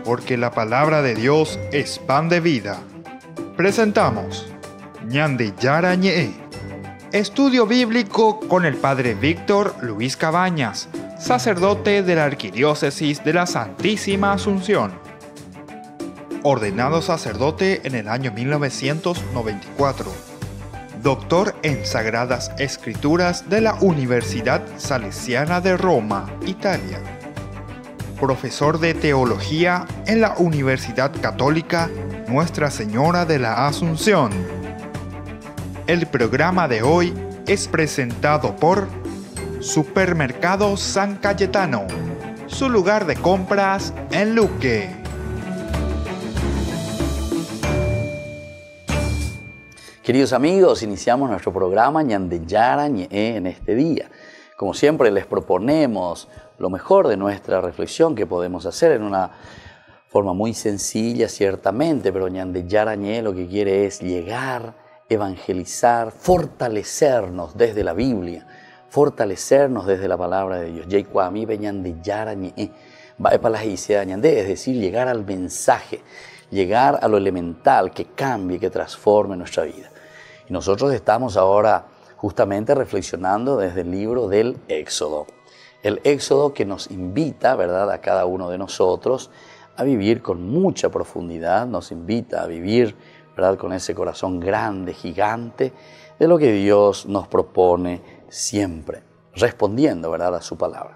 Porque la palabra de Dios es pan de vida. Presentamos Ñande Yara Ñe, estudio bíblico con el Padre Víctor Luis Cabañas, sacerdote de la Arquidiócesis de la Santísima Asunción. Ordenado sacerdote en el año 1994. Doctor en Sagradas Escrituras de la Universidad Salesiana de Roma, Italia. Profesor de Teología en la Universidad Católica Nuestra Señora de la Asunción. El programa de hoy es presentado por Supermercado San Cayetano, su lugar de compras en Luque. Queridos amigos, iniciamos nuestro programa Ñande Yara Ñe en este día. Como siempre les proponemos lo mejor de nuestra reflexión que podemos hacer en una forma muy sencilla, ciertamente, pero Ñande Yara Ñe lo que quiere es llegar, evangelizar, fortalecernos desde la Biblia, fortalecernos desde la palabra de Dios. Ñande Yara Ñe, es decir, llegar al mensaje, llegar a lo elemental que cambie, que transforme nuestra vida. Y nosotros estamos ahora justamente reflexionando desde el libro del Éxodo. El Éxodo que nos invita, ¿verdad?, a cada uno de nosotros a vivir con mucha profundidad, nos invita a vivir, ¿verdad?, con ese corazón grande, gigante, de lo que Dios nos propone siempre, respondiendo, ¿verdad?, a su palabra.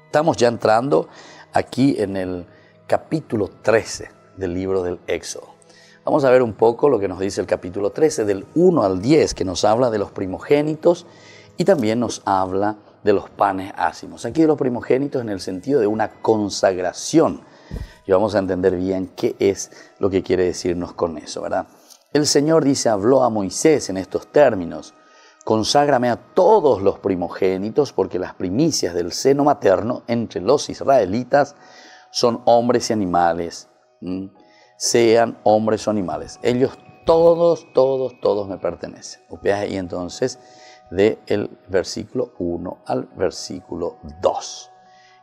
Estamos ya entrando aquí en el capítulo 13 del libro del Éxodo. Vamos a ver un poco lo que nos dice el capítulo 13, del 1 al 10, que nos habla de los primogénitos y también nos habla de los panes ácimos. Aquí de los primogénitos en el sentido de una consagración. Y vamos a entender bien qué es lo que quiere decirnos con eso, ¿verdad? El Señor habló a Moisés en estos términos: conságrame a todos los primogénitos, porque las primicias del seno materno entre los israelitas son hombres y animales. Sean hombres o animales. Ellos todos me pertenecen. Y entonces del versículo 1 al versículo 2.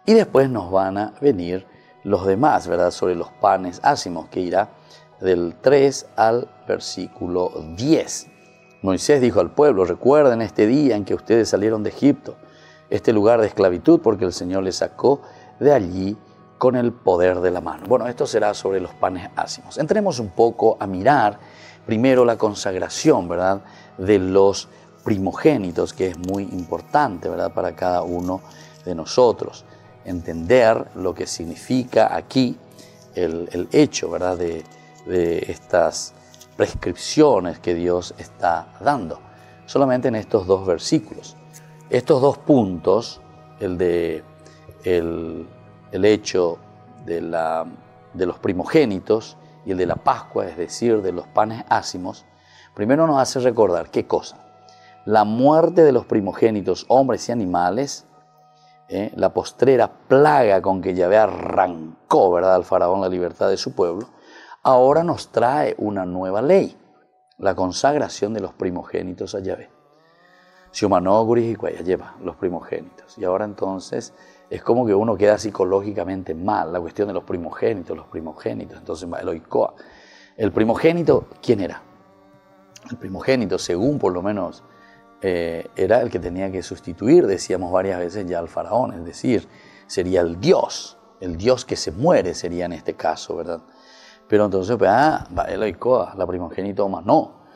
Y después nos van a venir los demás, ¿verdad?, sobre los panes ácimos, que irá del 3 al versículo 10. Moisés dijo al pueblo: recuerden este día en que ustedes salieron de Egipto, este lugar de esclavitud, porque el Señor les sacó de allí con el poder de la mano. Bueno, esto será sobre los panes ácimos. Entremos un poco a mirar primero la consagración, ¿verdad?, de los primogénitos, que es muy importante, ¿verdad?, para cada uno de nosotros. Entender lo que significa aquí el hecho, ¿verdad?, de estas prescripciones que Dios está dando. Solamente en estos dos versículos. Estos dos puntos, el hecho de los primogénitos y el de la Pascua, es decir, de los panes ácimos, primero nos hace recordar, ¿qué cosa? La muerte de los primogénitos, hombres y animales, la postrera plaga con que Yahvé arrancó, ¿verdad?, al faraón la libertad de su pueblo, ahora nos trae una nueva ley, la consagración de los primogénitos a Yahvé. Xiumanóguris y Cuaya lleva los primogénitos. Y ahora entonces es como que uno queda psicológicamente mal, la cuestión de los primogénitos. Entonces, el primogénito, ¿quién era? El primogénito, según por lo menos, era el que tenía que sustituir, decíamos varias veces ya, al faraón, es decir, sería el Dios que se muere sería en este caso, ¿verdad? Pero entonces, la primogénito más no.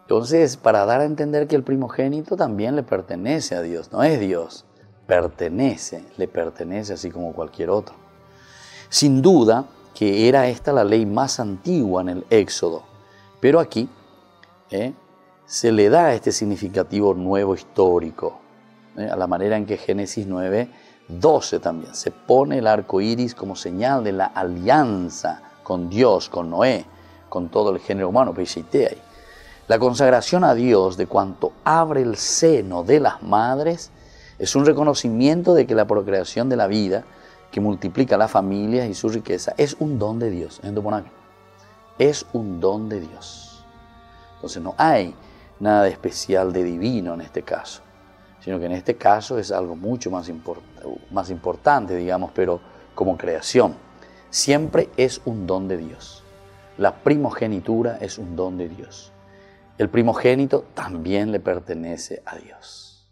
Entonces, para dar a entender que el primogénito también le pertenece a Dios, no es Dios, le pertenece así como cualquier otro. Sin duda que era esta la ley más antigua en el Éxodo, pero aquí se le da este significativo nuevo histórico, a la manera en que Génesis 9:12 también se pone el arco iris como señal de la alianza con Dios, con Noé, con todo el género humano, Peishiteai. La consagración a Dios de cuanto abre el seno de las madres es un reconocimiento de que la procreación de la vida, que multiplica las familias y su riqueza, es un don de Dios. Es un don de Dios. Entonces no hay nada de especial, de divino en este caso, sino que en este caso es algo mucho más importante, digamos, pero como creación. Siempre es un don de Dios. La primogenitura es un don de Dios. El primogénito también le pertenece a Dios.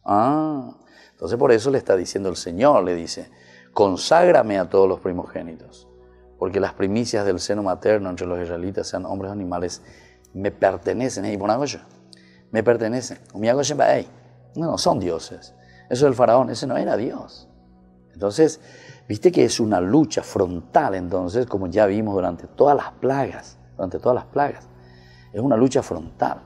Entonces por eso le está diciendo el Señor, le dice, conságrame a todos los primogénitos, porque las primicias del seno materno entre los israelitas, sean hombres o animales, me pertenecen. Me pertenecen. No son dioses. Eso del faraón, ese no era Dios. Entonces, viste que es una lucha frontal, entonces, como ya vimos durante todas las plagas. Es una lucha frontal.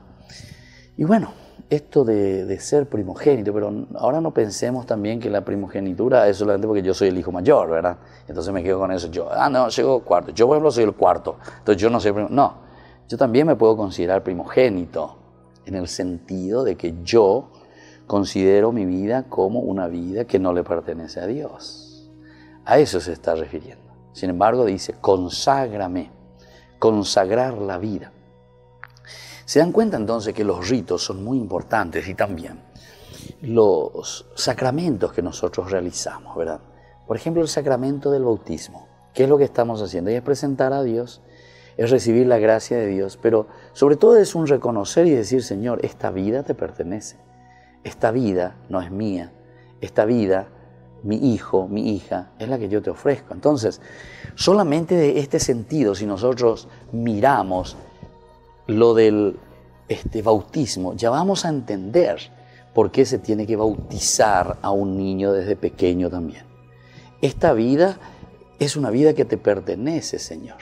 Y bueno, esto de ser primogénito, pero ahora no pensemos también que la primogenitura es solamente porque yo soy el hijo mayor, ¿verdad? Entonces me quedo con eso. Llego cuarto. Yo, por ejemplo, soy el cuarto. Entonces yo no soy primogénito. No, yo también me puedo considerar primogénito en el sentido de que yo considero mi vida como una vida que no le pertenece a Dios. A eso se está refiriendo. Sin embargo, dice, conságrame, consagrar la vida. Se dan cuenta entonces que los ritos son muy importantes y también los sacramentos que nosotros realizamos, ¿verdad? Por ejemplo, el sacramento del bautismo. ¿Qué es lo que estamos haciendo? Y es presentar a Dios, es recibir la gracia de Dios, pero sobre todo es un reconocer y decir, Señor, esta vida te pertenece. Esta vida no es mía. Esta vida, mi hijo, mi hija, es la que yo te ofrezco. Entonces, solamente de este sentido, si nosotros miramos lo del bautismo, ya vamos a entender por qué se tiene que bautizar a un niño desde pequeño también. Esta vida es una vida que te pertenece, Señor.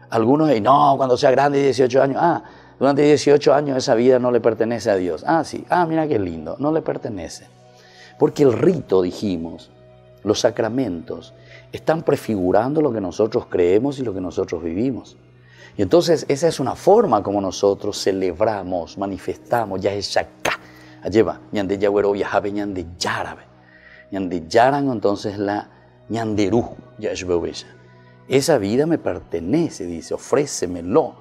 Algunos dicen, no, cuando sea grande, 18 años, durante 18 años esa vida no le pertenece a Dios. Sí, mira qué lindo, no le pertenece. Porque el rito, dijimos, los sacramentos, están prefigurando lo que nosotros creemos y lo que nosotros vivimos. Y entonces esa es una forma como nosotros celebramos, manifestamos, ya es acá. Lleva, ñande yagüero viajabe, ñande yárabe. Ñande yaran, entonces la ñanderú, ya es bebella. Esa vida me pertenece, dice, ofrécemelo.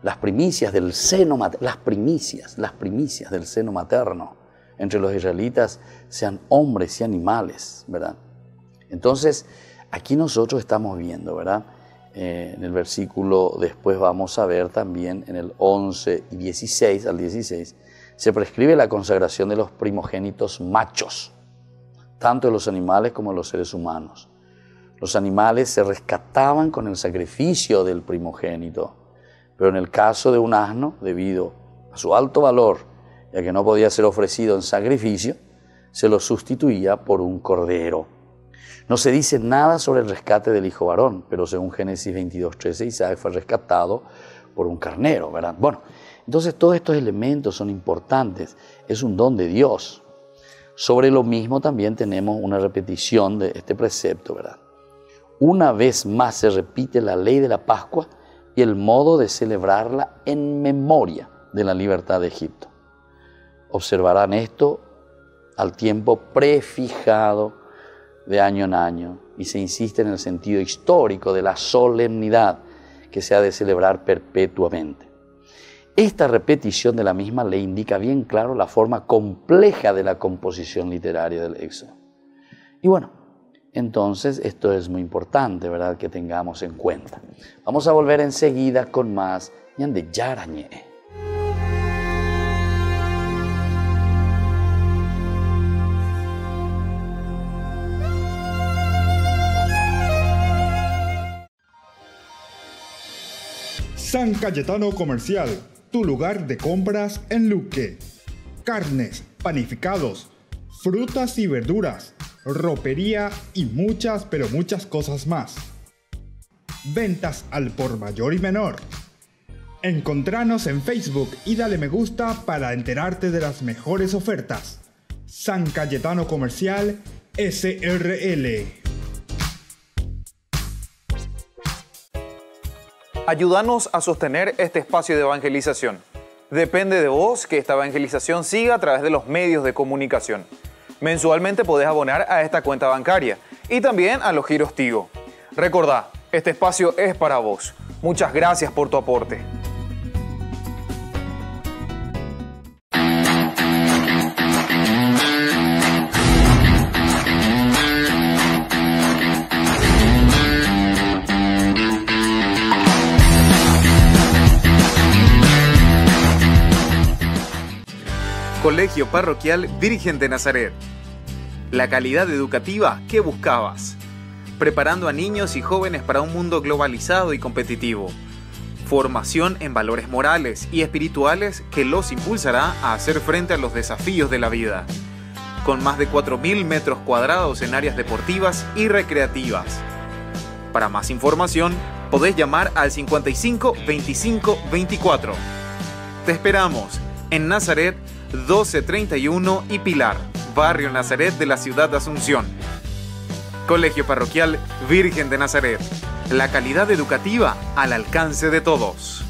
Las primicias del seno materno, las primicias del seno materno entre los israelitas, sean hombres y animales, ¿verdad? Entonces, aquí nosotros estamos viendo, ¿verdad? En el versículo, después vamos a ver también en el 11 y 16 al 16, se prescribe la consagración de los primogénitos machos, tanto de los animales como de los seres humanos. Los animales se rescataban con el sacrificio del primogénito, pero en el caso de un asno, debido a su alto valor, ya que no podía ser ofrecido en sacrificio, se lo sustituía por un cordero. No se dice nada sobre el rescate del hijo varón, pero según Génesis 22:13, Isaac fue rescatado por un carnero, ¿verdad? Bueno, entonces todos estos elementos son importantes, es un don de Dios. Sobre lo mismo también tenemos una repetición de este precepto, ¿verdad? Una vez más se repite la ley de la Pascua y el modo de celebrarla en memoria de la libertad de Egipto. Observarán esto al tiempo prefijado de año en año y se insiste en el sentido histórico de la solemnidad que se ha de celebrar perpetuamente. Esta repetición de la misma ley indica bien claro la forma compleja de la composición literaria del Éxodo. Y bueno, entonces esto es muy importante, ¿verdad?, que tengamos en cuenta. Vamos a volver enseguida con más ñande yarañe. San Cayetano Comercial, tu lugar de compras en Luque. Carnes, panificados, frutas y verduras, ropería y muchas, pero muchas cosas más. Ventas al por mayor y menor. Encontranos en Facebook y dale me gusta para enterarte de las mejores ofertas. San Cayetano Comercial, SRL. Ayúdanos a sostener este espacio de evangelización. Depende de vos que esta evangelización siga a través de los medios de comunicación. Mensualmente podés abonar a esta cuenta bancaria y también a los giros Tigo. Recordá, este espacio es para vos. Muchas gracias por tu aporte. Colegio Parroquial Virgen de Nazaret. La calidad educativa que buscabas. Preparando a niños y jóvenes para un mundo globalizado y competitivo. Formación en valores morales y espirituales que los impulsará a hacer frente a los desafíos de la vida. Con más de 4.000 metros cuadrados en áreas deportivas y recreativas. Para más información, podés llamar al 55 25 24. Te esperamos en Nazaret 1231 y Pilar, barrio Nazaret de la ciudad de Asunción. Colegio Parroquial Virgen de Nazaret. La calidad educativa al alcance de todos.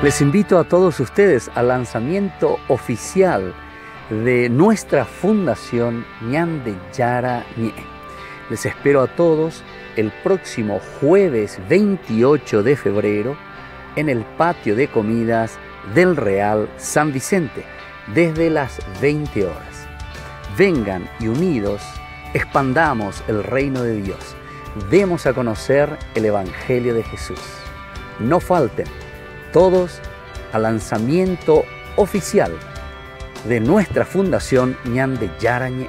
Les invito a todos ustedes al lanzamiento oficial de nuestra fundación Ñande Yara Ñe. Les espero a todos el próximo jueves 28 de febrero en el patio de comidas del Real San Vicente desde las 20 horas. Vengan y unidos expandamos el reino de Dios. Demos a conocer el Evangelio de Jesús. No falten todos al lanzamiento oficial de nuestra fundación Ñande Yara Ñe.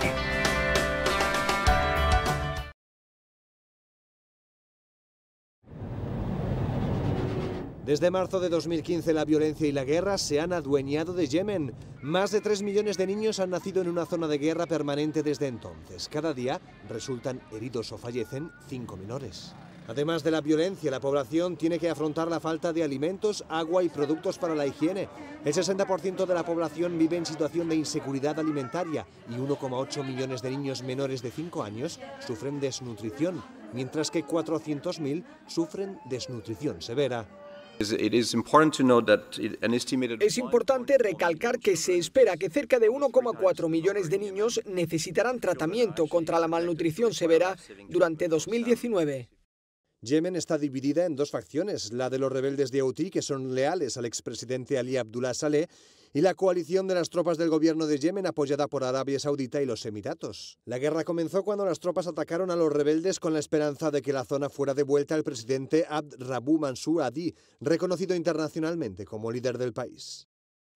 Desde marzo de 2015 la violencia y la guerra se han adueñado de Yemen. Más de 3 millones de niños han nacido en una zona de guerra permanente desde entonces. Cada día resultan heridos o fallecen 5 menores. Además de la violencia, la población tiene que afrontar la falta de alimentos, agua y productos para la higiene. El 60% de la población vive en situación de inseguridad alimentaria y 1,8 millones de niños menores de 5 años sufren desnutrición, mientras que 400.000 sufren desnutrición severa. Es importante recalcar que se espera que cerca de 1,4 millones de niños necesitarán tratamiento contra la malnutrición severa durante 2019. Yemen está dividida en dos facciones, la de los rebeldes de Houthi, que son leales al expresidente Ali Abdullah Saleh, y la coalición de las tropas del gobierno de Yemen apoyada por Arabia Saudita y los Emiratos. La guerra comenzó cuando las tropas atacaron a los rebeldes con la esperanza de que la zona fuera devuelta al presidente Abd Rabbu Mansur Hadi, reconocido internacionalmente como líder del país.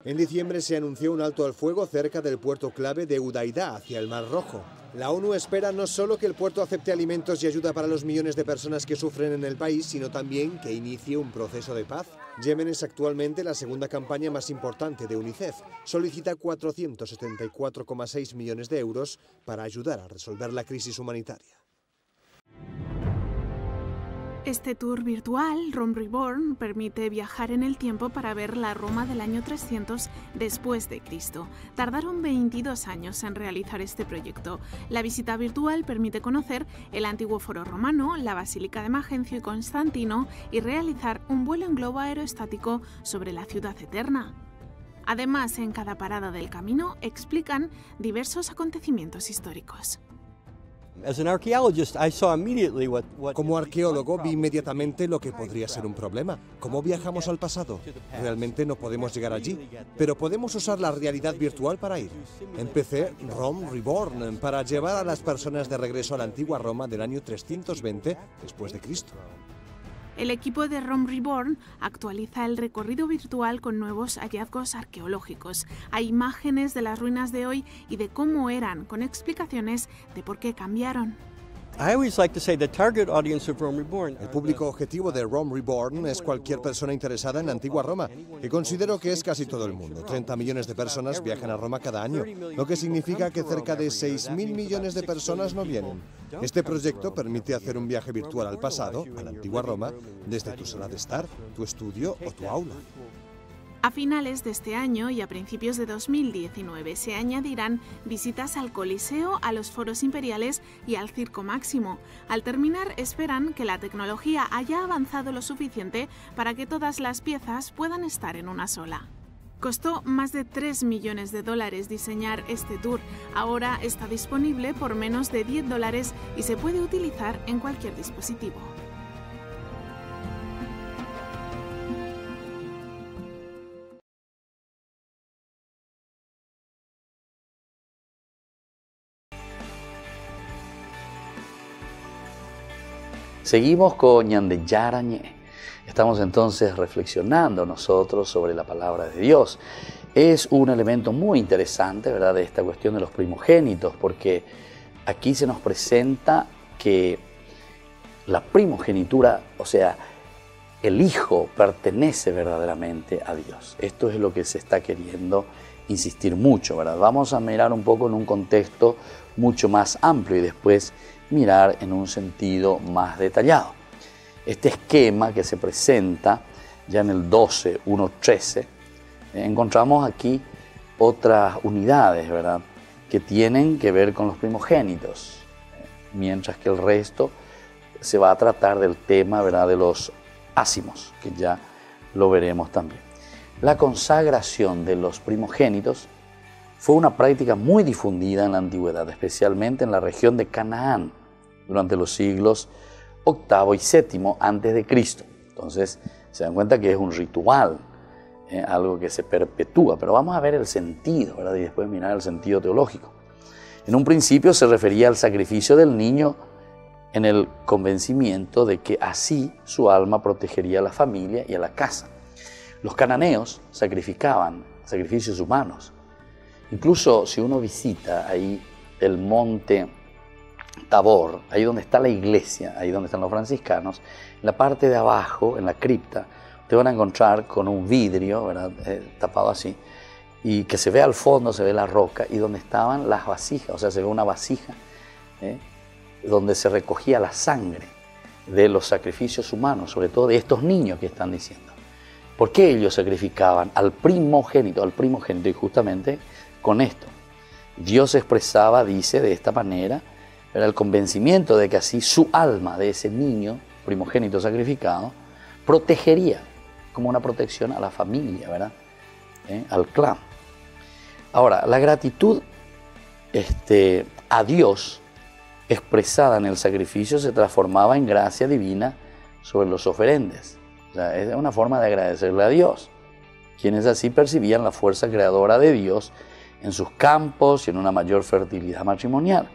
En diciembre se anunció un alto al fuego cerca del puerto clave de Udaidah, hacia el Mar Rojo. La ONU espera no solo que el puerto acepte alimentos y ayuda para los millones de personas que sufren en el país, sino también que inicie un proceso de paz. Yemen es actualmente la segunda campaña más importante de UNICEF. Solicita 474,6 millones de euros para ayudar a resolver la crisis humanitaria. Este tour virtual, Rome Reborn, permite viajar en el tiempo para ver la Roma del año 300 después de Cristo. Tardaron 22 años en realizar este proyecto. La visita virtual permite conocer el antiguo foro romano, la Basílica de Magencio y Constantino y realizar un vuelo en globo aerostático sobre la ciudad eterna. Además, en cada parada del camino explican diversos acontecimientos históricos. Como arqueólogo vi inmediatamente lo que podría ser un problema. ¿Cómo viajamos al pasado? Realmente no podemos llegar allí, pero podemos usar la realidad virtual para ir. Empecé Rome Reborn para llevar a las personas de regreso a la antigua Roma del año 320 después de Cristo. El equipo de Rome Reborn actualiza el recorrido virtual con nuevos hallazgos arqueológicos. Hay imágenes de las ruinas de hoy y de cómo eran, con explicaciones de por qué cambiaron. El público objetivo de Rome Reborn es cualquier persona interesada en la antigua Roma, que considero que es casi todo el mundo. 30 millones de personas viajan a Roma cada año, lo que significa que cerca de 6.000 millones de personas no vienen. Este proyecto permite hacer un viaje virtual al pasado, a la antigua Roma, desde tu sala de estar, tu estudio o tu aula. A finales de este año y a principios de 2019 se añadirán visitas al Coliseo, a los foros imperiales y al Circo Máximo. Al terminar, esperan que la tecnología haya avanzado lo suficiente para que todas las piezas puedan estar en una sola. Costó más de $3 millones diseñar este tour. Ahora está disponible por menos de $10 y se puede utilizar en cualquier dispositivo. Seguimos con Ñandeyara Ñe. Estamos entonces reflexionando nosotros sobre la palabra de Dios. Es un elemento muy interesante, ¿verdad?, de esta cuestión de los primogénitos, porque aquí se nos presenta que la primogenitura, o sea, el hijo pertenece verdaderamente a Dios. Esto es lo que se está queriendo insistir mucho, ¿verdad? Vamos a mirar un poco en un contexto mucho más amplio y después mirar en un sentido más detallado. Este esquema que se presenta ya en el 12.1.13, encontramos aquí otras unidades, ¿verdad?, que tienen que ver con los primogénitos, mientras que el resto se va a tratar del tema, ¿verdad?, de los ácimos, que ya lo veremos también. La consagración de los primogénitos fue una práctica muy difundida en la antigüedad, especialmente en la región de Canaán, durante los siglos VIII y VII antes de Cristo. Entonces, se dan cuenta que es un ritual, algo que se perpetúa, pero vamos a ver el sentido, ¿verdad?, y después mirar el sentido teológico. En un principio se refería al sacrificio del niño en el convencimiento de que así su alma protegería a la familia y a la casa. Los cananeos sacrificaban sacrificios humanos. Incluso si uno visita ahí el monte Tabor, ahí donde está la iglesia, ahí donde están los franciscanos, en la parte de abajo, en la cripta, te van a encontrar con un vidrio, ¿verdad?, tapado así, y que se ve al fondo, se ve la roca, y donde estaban las vasijas, o sea, se ve una vasija, donde se recogía la sangre de los sacrificios humanos, sobre todo de estos niños que están diciendo. ¿Por qué ellos sacrificaban al primogénito? Y justamente con esto. Dios expresaba, dice, de esta manera, era el convencimiento de que así su alma de ese niño primogénito sacrificado protegería, como una protección a la familia, ¿verdad?, al clan. Ahora, la gratitud a Dios expresada en el sacrificio se transformaba en gracia divina sobre los oferentes. O sea, es una forma de agradecerle a Dios, quienes así percibían la fuerza creadora de Dios en sus campos y en una mayor fertilidad matrimonial.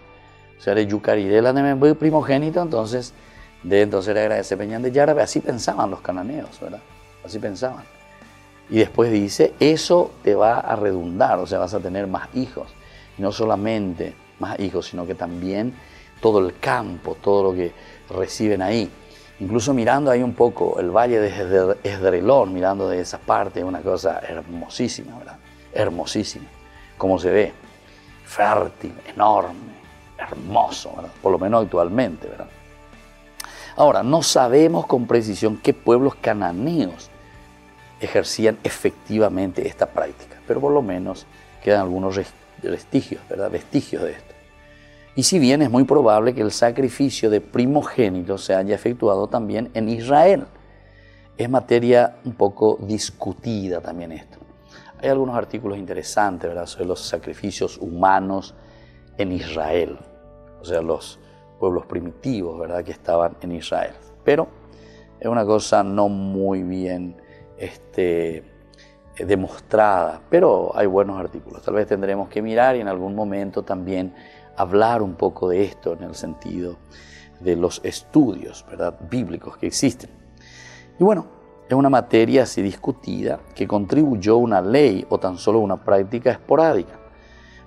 O sea, de Yucarirela de primogénito, entonces era agradecer Peñán de Yarabe. Así pensaban los cananeos, ¿verdad? Así pensaban. Y después dice, eso te va a redundar, o sea, vas a tener más hijos. Y no solamente más hijos, sino que también todo el campo, todo lo que reciben ahí. Incluso mirando ahí un poco el valle de Esdrelón, mirando de esa parte, una cosa hermosísima, ¿verdad? Hermosísima. Como se ve, fértil, enorme, hermoso, ¿verdad?, por lo menos actualmente, ¿verdad? Ahora, no sabemos con precisión qué pueblos cananeos ejercían efectivamente esta práctica, pero por lo menos quedan algunos vestigios, ¿verdad?, vestigios de esto. Y si bien es muy probable que el sacrificio de primogénitos se haya efectuado también en Israel, es materia un poco discutida también esto. Hay algunos artículos interesantes, ¿verdad?, sobre los sacrificios humanos en Israel, o sea, los pueblos primitivos, ¿verdad?, que estaban en Israel. Pero es una cosa no muy bien demostrada, pero hay buenos artículos. Tal vez tendremos que mirar y en algún momento también hablar un poco de esto en el sentido de los estudios, ¿verdad?, bíblicos que existen. Y bueno, es una materia así discutida que contribuyó una ley o tan solo una práctica esporádica.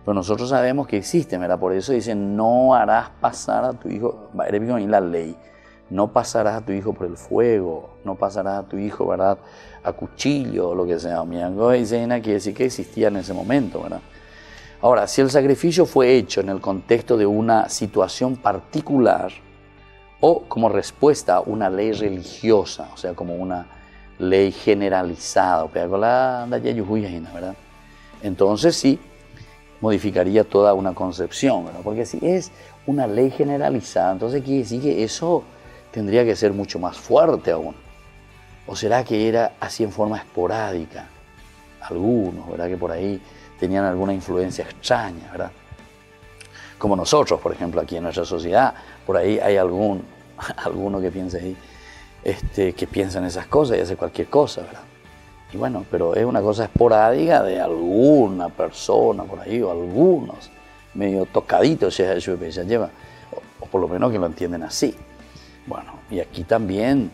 Pero nosotros sabemos que existen, ¿verdad? Por eso dicen, no harás pasar a tu hijo, en la ley, no pasarás a tu hijo por el fuego, no pasarás a tu hijo, ¿verdad?, a cuchillo o lo que sea. Miango y Zena quiere decir que existía en ese momento, ¿verdad? Ahora, si el sacrificio fue hecho en el contexto de una situación particular o como respuesta a una ley religiosa, o sea, como una ley generalizada, ¿verdad? Entonces sí, modificaría toda una concepción, ¿verdad? Porque si es una ley generalizada, entonces quiere decir que eso tendría que ser mucho más fuerte aún. ¿O será que era así en forma esporádica? Algunos, ¿verdad?, que por ahí tenían alguna influencia extraña, ¿verdad? Como nosotros, por ejemplo, aquí en nuestra sociedad, por ahí hay alguno que piensa ahí, que piensa en esas cosas y hace cualquier cosa, ¿verdad? Y bueno, pero es una cosa esporádica de alguna persona por ahí, o algunos medio tocaditos ya lleva, o por lo menos que lo entienden así. Bueno, y aquí también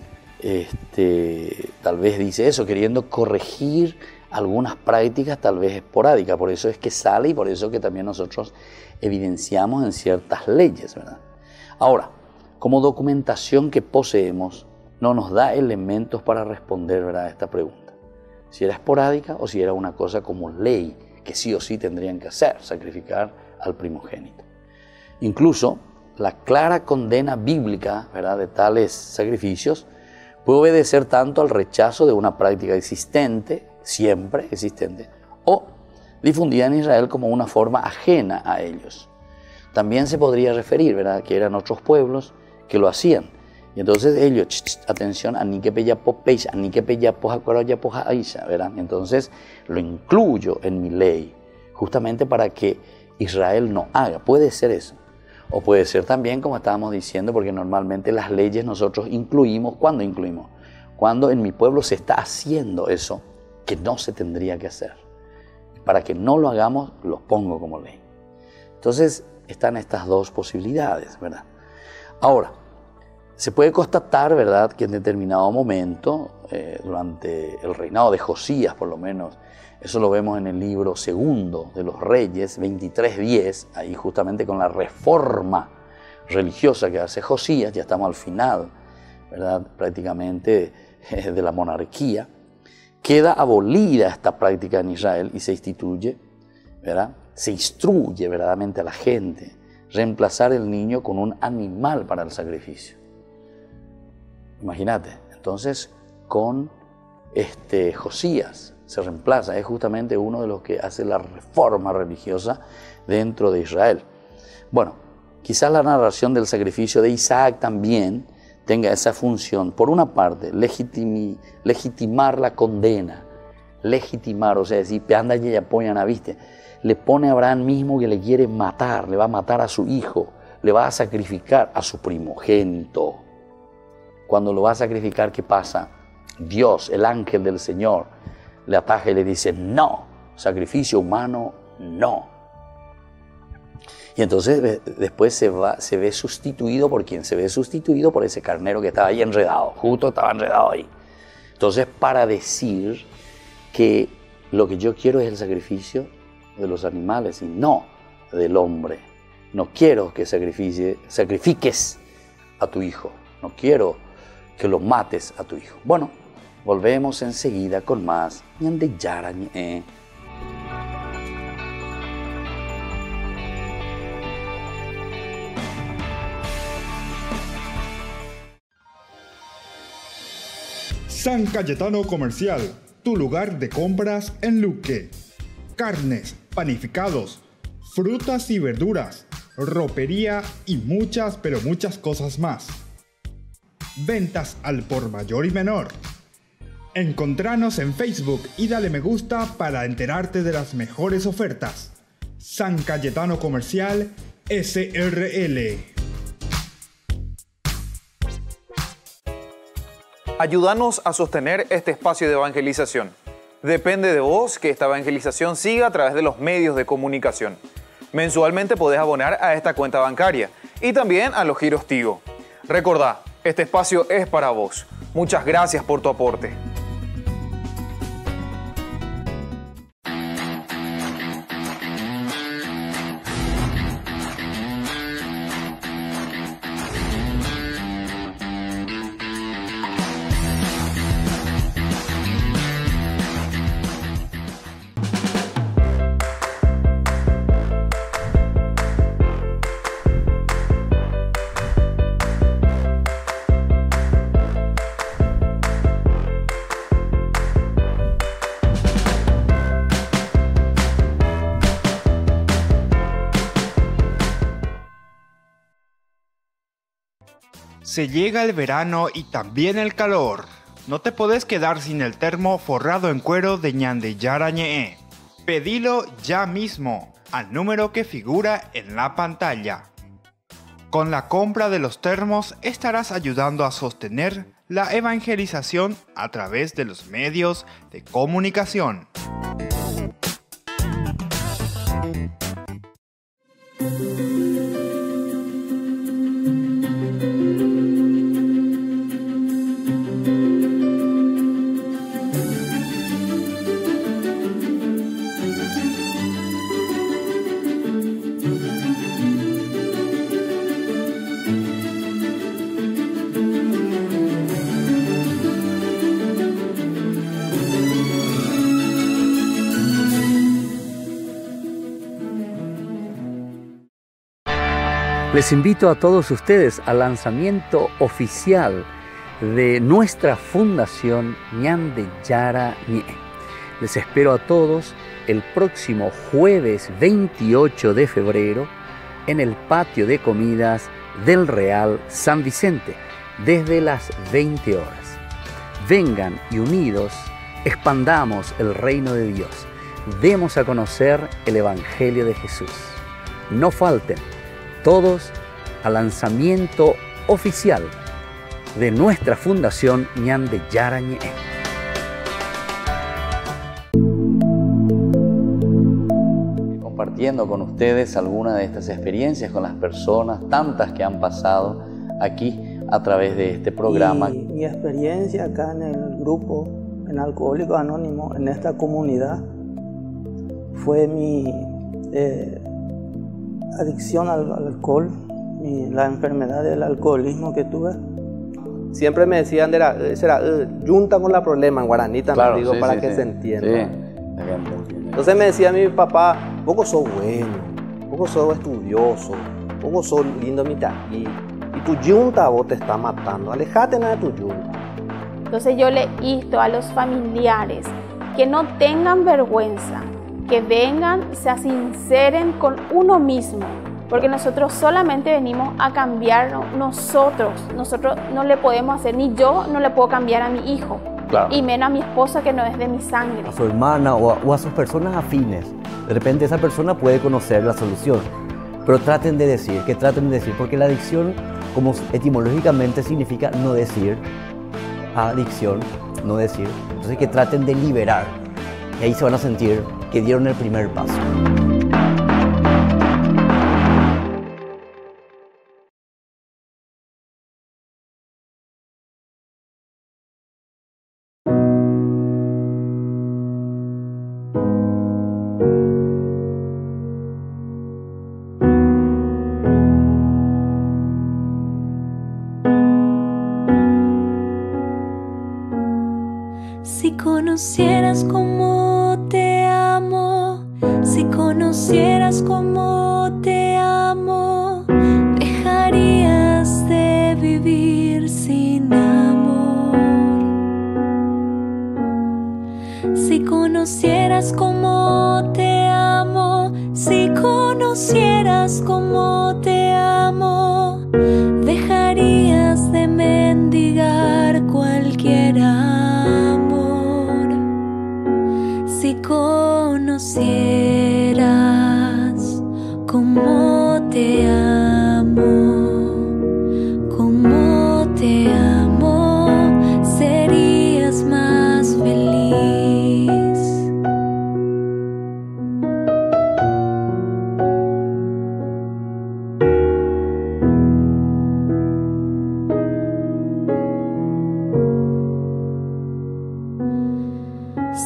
tal vez dice eso, queriendo corregir algunas prácticas tal vez esporádicas. Por eso es que sale y por eso que también nosotros evidenciamos en ciertas leyes, ¿verdad? Ahora, como documentación que poseemos, no nos da elementos para responder, ¿verdad?, a esta pregunta. Si era esporádica o si era una cosa como ley, que sí o sí tendrían que hacer, sacrificar al primogénito. Incluso la clara condena bíblica, ¿verdad?, de tales sacrificios puede obedecer tanto al rechazo de una práctica existente, siempre existente, o difundida en Israel como una forma ajena a ellos. También se podría referir, ¿verdad?, que eran otros pueblos que lo hacían. Y entonces ellos, atención, ¿verdad? Entonces lo incluyo en mi ley, justamente para que Israel no haga. Puede ser eso. O puede ser también, como estábamos diciendo, porque normalmente las leyes nosotros incluimos. ¿Cuándo incluimos? Cuando en mi pueblo se está haciendo eso que no se tendría que hacer. Para que no lo hagamos, lo pongo como ley. Entonces están estas dos posibilidades, ¿verdad? Ahora, se puede constatar, ¿verdad?, que en determinado momento, durante el reinado de Josías por lo menos, eso lo vemos en el libro segundo de los Reyes, 23:10, ahí justamente con la reforma religiosa que hace Josías, ya estamos al final, ¿verdad?, prácticamente de la monarquía, queda abolida esta práctica en Israel y se instituye, ¿verdad?, se instruye verdaderamente a la gente reemplazar el niño con un animal para el sacrificio. Imagínate, entonces con Josías se reemplaza, es justamente uno de los que hace la reforma religiosa dentro de Israel. Bueno, quizás la narración del sacrificio de Isaac también tenga esa función, por una parte, legitimar la condena, legitimar, o sea, decir, anda y apoyan a viste, le pone a Abraham mismo que le quiere matar, le va a matar a su hijo, le va a sacrificar a su primogénito. Cuando lo va a sacrificar, ¿qué pasa? Dios, el ángel del Señor, le ataja y le dice, no, sacrificio humano, no. Y entonces después se ve sustituido por ¿quién? Se ve sustituido por ese carnero que estaba ahí enredado, justo estaba enredado ahí. Entonces, para decir que lo que yo quiero es el sacrificio de los animales y no del hombre. No quiero que sacrifiques a tu hijo, no quiero que lo mates a tu hijo. Bueno, volvemos enseguida con más. San Cayetano Comercial, tu lugar de compras en Luque. Carnes, panificados, frutas y verduras, ropería y muchas, pero muchas cosas más. Ventas al por mayor y menor. Encontranos en Facebook y dale me gusta para enterarte de las mejores ofertas. San Cayetano Comercial SRL. Ayúdanos a sostener este espacio de evangelización. Depende de vos que esta evangelización siga a través de los medios de comunicación. Mensualmente podés abonar a esta cuenta bancaria y también a los giros Tigo. Recordá, este espacio es para vos. Muchas gracias por tu aporte. Se llega el verano y también el calor. No te podés quedar sin el termo forrado en cuero de Ñandeyara Ñe'e. Pedilo ya mismo al número que figura en la pantalla. Con la compra de los termos estarás ayudando a sostener la evangelización a través de los medios de comunicación. Les invito a todos ustedes al lanzamiento oficial de nuestra fundación Ñandeyara Ñe'e. Les espero a todos el próximo jueves 28 de febrero en el patio de comidas del Real San Vicente desde las 20 horas. Vengan y unidos expandamos el reino de Dios. Demos a conocer el Evangelio de Jesús. No falten todos al lanzamiento oficial de nuestra fundación Ñandeyara Ñe'e. Compartiendo con ustedes algunas de estas experiencias con las personas, tantas que han pasado aquí a través de este programa. Y mi experiencia acá en el grupo, en Alcohólicos Anónimos, en esta comunidad, fue mi adicción al alcohol, la enfermedad del alcoholismo que tuve. Siempre me decían, junta con la problema en guaraní también, claro, digo, sí, para sí, que sí. se entienda. Sí. Entonces me decía mi papá, poco sos bueno, poco sos estudioso, poco sos lindo mitaí, y tu yunta vos te está matando, alejate nada de tu yunta. Entonces yo le insto a los familiares que no tengan vergüenza, que vengan y se sinceren con uno mismo, porque nosotros solamente venimos a cambiarnos nosotros no le podemos hacer, ni yo no le puedo cambiar a mi hijo, claro, y menos a mi esposa que no es de mi sangre. A su hermana o a sus personas afines, de repente esa persona puede conocer la solución, pero traten de decir, porque la adicción, como etimológicamente significa no decir, adicción, no decir, entonces que traten de liberar, y ahí se van a sentir que dieron el primer paso. Si conocieras cómo te amo, si conocieras cómo te amo, dejarías de vivir sin amor. Si conocieras cómo te amo, si conocieras cómo te amo, dejarías de mendigar cualquier amor. Si conocieras cómo te amo, serías más feliz.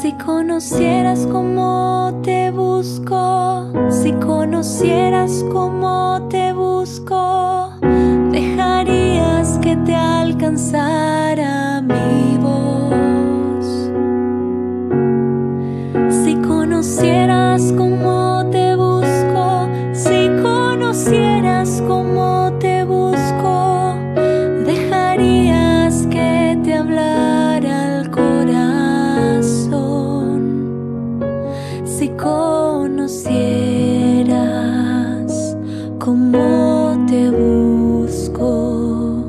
Si conocieras cómo te busco, si conocieras cómo te busco, dejarías que te alcanzara mi voz. Si conocieras cómo te busco, si conocieras cómo te busco, dejarías que te hablara el corazón. Si conocieras cómo te busco,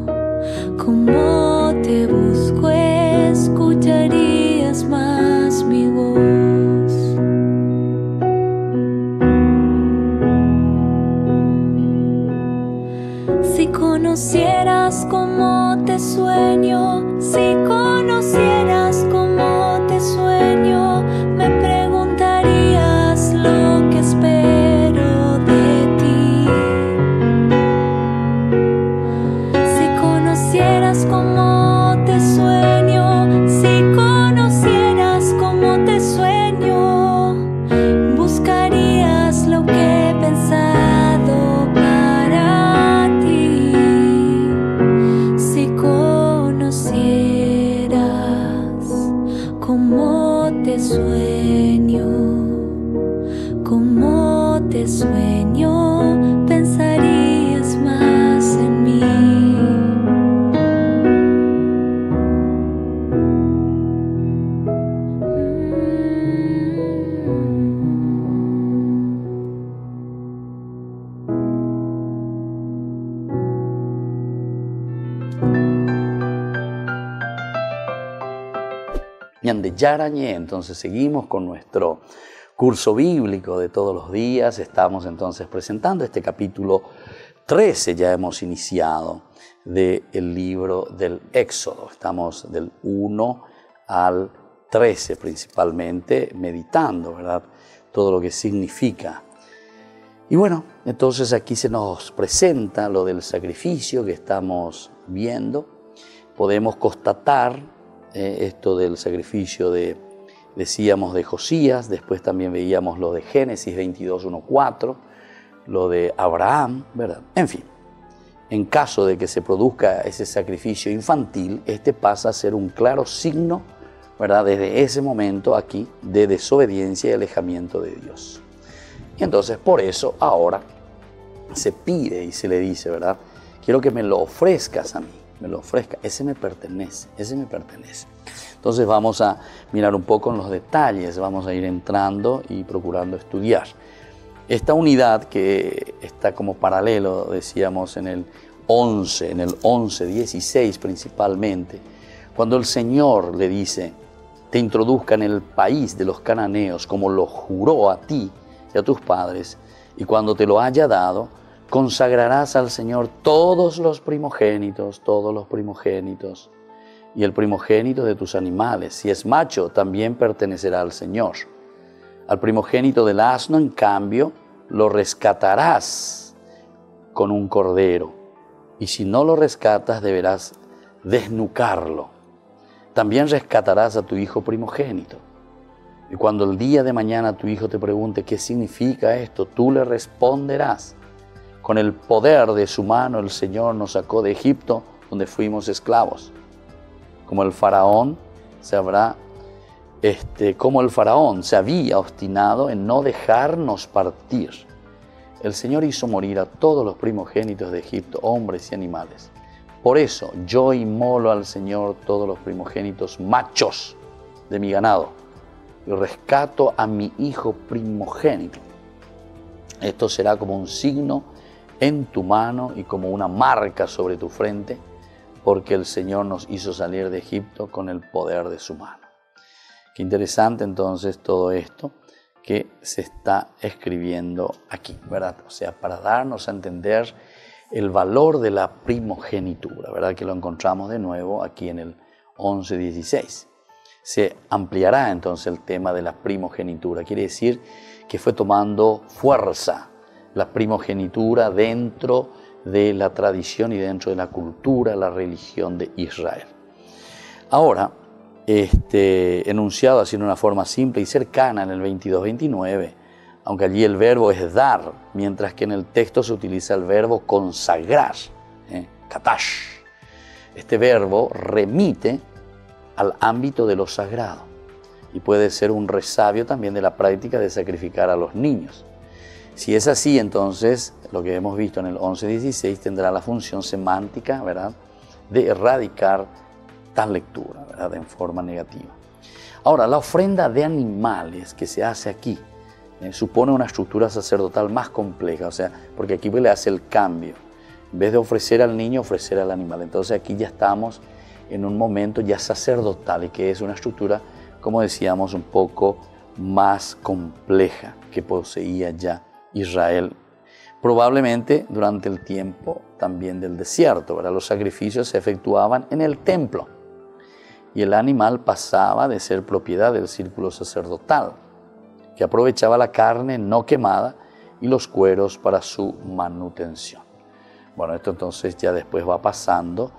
como te sueño, pensarías más en mí. Ñande Yarañé, entonces seguimos con nuestro curso bíblico de todos los días. Estamos entonces presentando este capítulo 13, ya hemos iniciado, del libro del Éxodo. Estamos del 1 al 13 principalmente, meditando, ¿verdad?, todo lo que significa. Y bueno, entonces aquí se nos presenta lo del sacrificio que estamos viendo. Podemos constatar esto del sacrificio decíamos de Josías, después también veíamos lo de Génesis 22, 1, 4, lo de Abraham, ¿verdad? En fin, en caso de que se produzca ese sacrificio infantil, este pasa a ser un claro signo, ¿verdad?, desde ese momento aquí, de desobediencia y alejamiento de Dios. Y entonces por eso ahora se pide y se le dice, ¿verdad?, quiero que me lo ofrezcas a mí. Me lo ofrezca, ese me pertenece, ese me pertenece. Entonces vamos a mirar un poco en los detalles, vamos a ir entrando y procurando estudiar. Esta unidad que está como paralelo, decíamos en el 11:16 principalmente, cuando el Señor le dice, te introduzca en el país de los cananeos como lo juró a ti y a tus padres, y cuando te lo haya dado, consagrarás al Señor todos los primogénitos, y el primogénito de tus animales, si es macho, también pertenecerá al Señor. Al primogénito del asno, en cambio, lo rescatarás con un cordero, y si no lo rescatas, deberás desnucarlo. También rescatarás a tu hijo primogénito. Y cuando el día de mañana tu hijo te pregunte qué significa esto, tú le responderás, con el poder de su mano el Señor nos sacó de Egipto, donde fuimos esclavos. Como el faraón se había obstinado en no dejarnos partir, el Señor hizo morir a todos los primogénitos de Egipto, hombres y animales. Por eso yo inmolo al Señor todos los primogénitos machos de mi ganado y rescato a mi hijo primogénito. Esto será como un signo en tu mano y como una marca sobre tu frente, porque el Señor nos hizo salir de Egipto con el poder de su mano. Qué interesante entonces todo esto que se está escribiendo aquí, ¿verdad? O sea, para darnos a entender el valor de la primogenitura, ¿verdad? Que lo encontramos de nuevo aquí en el 11:16. Se ampliará entonces el tema de la primogenitura, quiere decir que fue tomando fuerza la primogenitura dentro de la tradición y dentro de la cultura, la religión de Israel. Ahora, enunciado así en una forma simple y cercana en el 22-29, aunque allí el verbo es dar, mientras que en el texto se utiliza el verbo consagrar, katash. Este verbo remite al ámbito de lo sagrado y puede ser un resabio también de la práctica de sacrificar a los niños. Si es así, entonces lo que hemos visto en el 11:16 tendrá la función semántica, ¿verdad?, de erradicar tal lectura, ¿verdad?, en forma negativa. Ahora, la ofrenda de animales que se hace aquí supone una estructura sacerdotal más compleja, o sea, porque aquí le hace el cambio. En vez de ofrecer al niño, ofrecer al animal. Entonces aquí ya estamos en un momento ya sacerdotal y que es una estructura, como decíamos, un poco más compleja que poseía ya Israel, probablemente durante el tiempo también del desierto, ¿verdad? Los sacrificios se efectuaban en el templo y el animal pasaba de ser propiedad del círculo sacerdotal, que aprovechaba la carne no quemada y los cueros para su manutención. Bueno, esto entonces ya después va pasando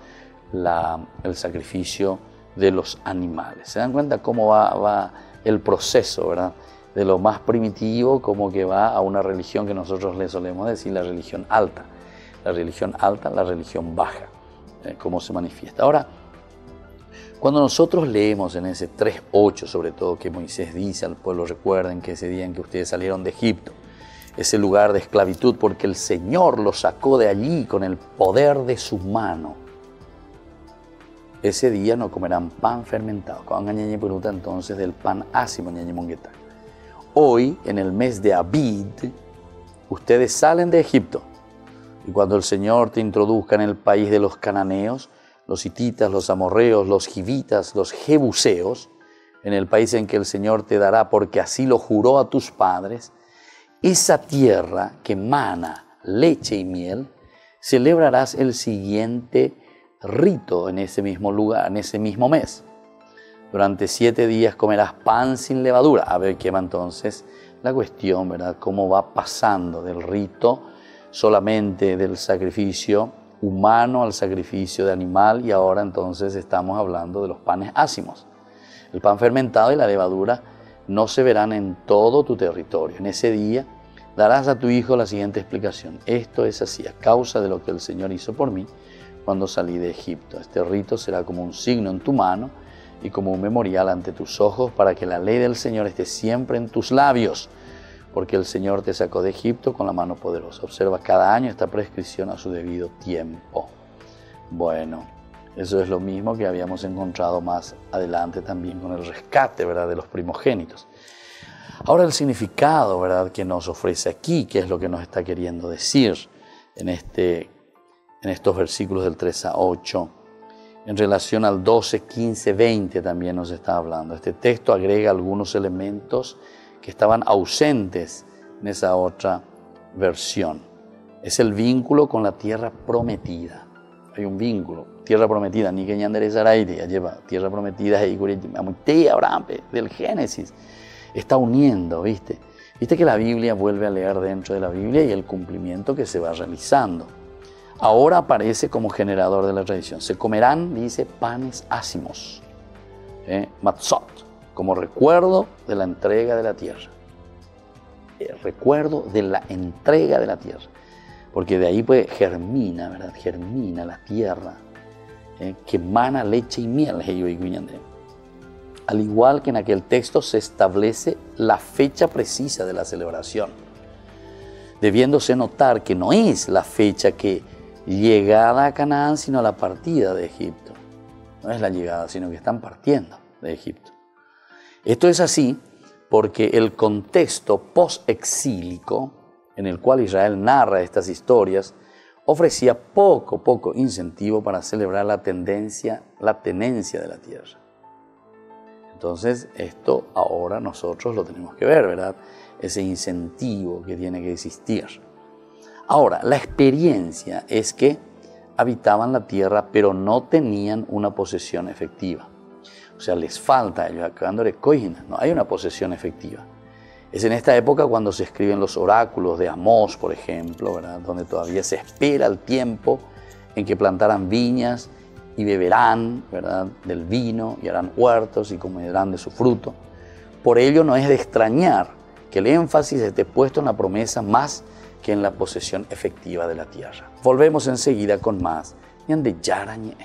el sacrificio de los animales. ¿Se dan cuenta cómo va el proceso, verdad? De lo más primitivo, como que va a una religión que nosotros le solemos decir la religión alta, la religión baja, cómo se manifiesta. Ahora, Cuando nosotros leemos en ese 3:8, sobre todo, que Moisés dice al pueblo, recuerden que ese día en que ustedes salieron de Egipto, ese lugar de esclavitud, porque el Señor los sacó de allí con el poder de su mano. Ese día no comerán pan fermentado. Entonces del pan ácimo. Hoy, en el mes de Abid, ustedes salen de Egipto. Y cuando el Señor te introduzca en el país de los cananeos, los hititas, los amorreos, los givitas, los jebuseos, en el país en que el Señor te dará, porque así lo juró a tus padres, esa tierra que mana leche y miel, celebrarás el siguiente rito en ese mismo lugar, en ese mismo mes. Durante 7 días comerás pan sin levadura. A ver qué va entonces la cuestión, ¿verdad? Cómo va pasando del rito solamente del sacrificio humano al sacrificio de animal, y ahora entonces estamos hablando de los panes ácimos. El pan fermentado y la levadura no se verán en todo tu territorio. En ese día darás a tu hijo la siguiente explicación: esto es así a causa de lo que el Señor hizo por mí cuando salí de Egipto. Este rito será como un signo en tu mano y como un memorial ante tus ojos, para que la ley del Señor esté siempre en tus labios, porque el Señor te sacó de Egipto con la mano poderosa. Observa cada año esta prescripción a su debido tiempo. Bueno, eso es lo mismo que habíamos encontrado más adelante también con el rescate, ¿verdad?, de los primogénitos. Ahora el significado, ¿verdad?, que nos ofrece aquí, qué es lo que nos está queriendo decir en estos versículos del 3 a 8, en relación al 12, 15, 20 también nos está hablando. Este texto agrega algunos elementos que estaban ausentes en esa otra versión. Es el vínculo con la tierra prometida. Hay un vínculo, tierra prometida, ni que ya lleva tierra prometida Abraham del Génesis. Está uniendo, ¿viste? Viste que la Biblia vuelve a leer dentro de la Biblia y el cumplimiento que se va realizando. Ahora aparece como generador de la tradición. Se comerán, dice, panes ácimos, matzot, como recuerdo de la entrega de la tierra. Recuerdo de la entrega de la tierra. Porque de ahí pues germina, ¿verdad? Germina la tierra, que emana leche y miel. Al igual que en aquel texto se establece la fecha precisa de la celebración, debiéndose notar que no es la fecha que llegada a Canaán, sino la partida de Egipto. No es la llegada, sino que están partiendo de Egipto. Esto es así porque el contexto post-exílico en el cual Israel narra estas historias ofrecía poco incentivo para celebrar la tenencia de la tierra. Entonces, esto ahora nosotros lo tenemos que ver, ¿verdad? Ese incentivo que tiene que existir. Ahora, la experiencia es que habitaban la tierra, pero no tenían una posesión efectiva. O sea, les falta a ellos, no hay una posesión efectiva. Es en esta época cuando se escriben los oráculos de Amós, por ejemplo, ¿verdad?, donde todavía se espera el tiempo en que plantarán viñas y beberán, ¿verdad?, del vino, y harán huertos y comerán de su fruto. Por ello no es de extrañar que el énfasis esté puesto en la promesa más que en la posesión efectiva de la tierra. Volvemos enseguida con más de Yarañe.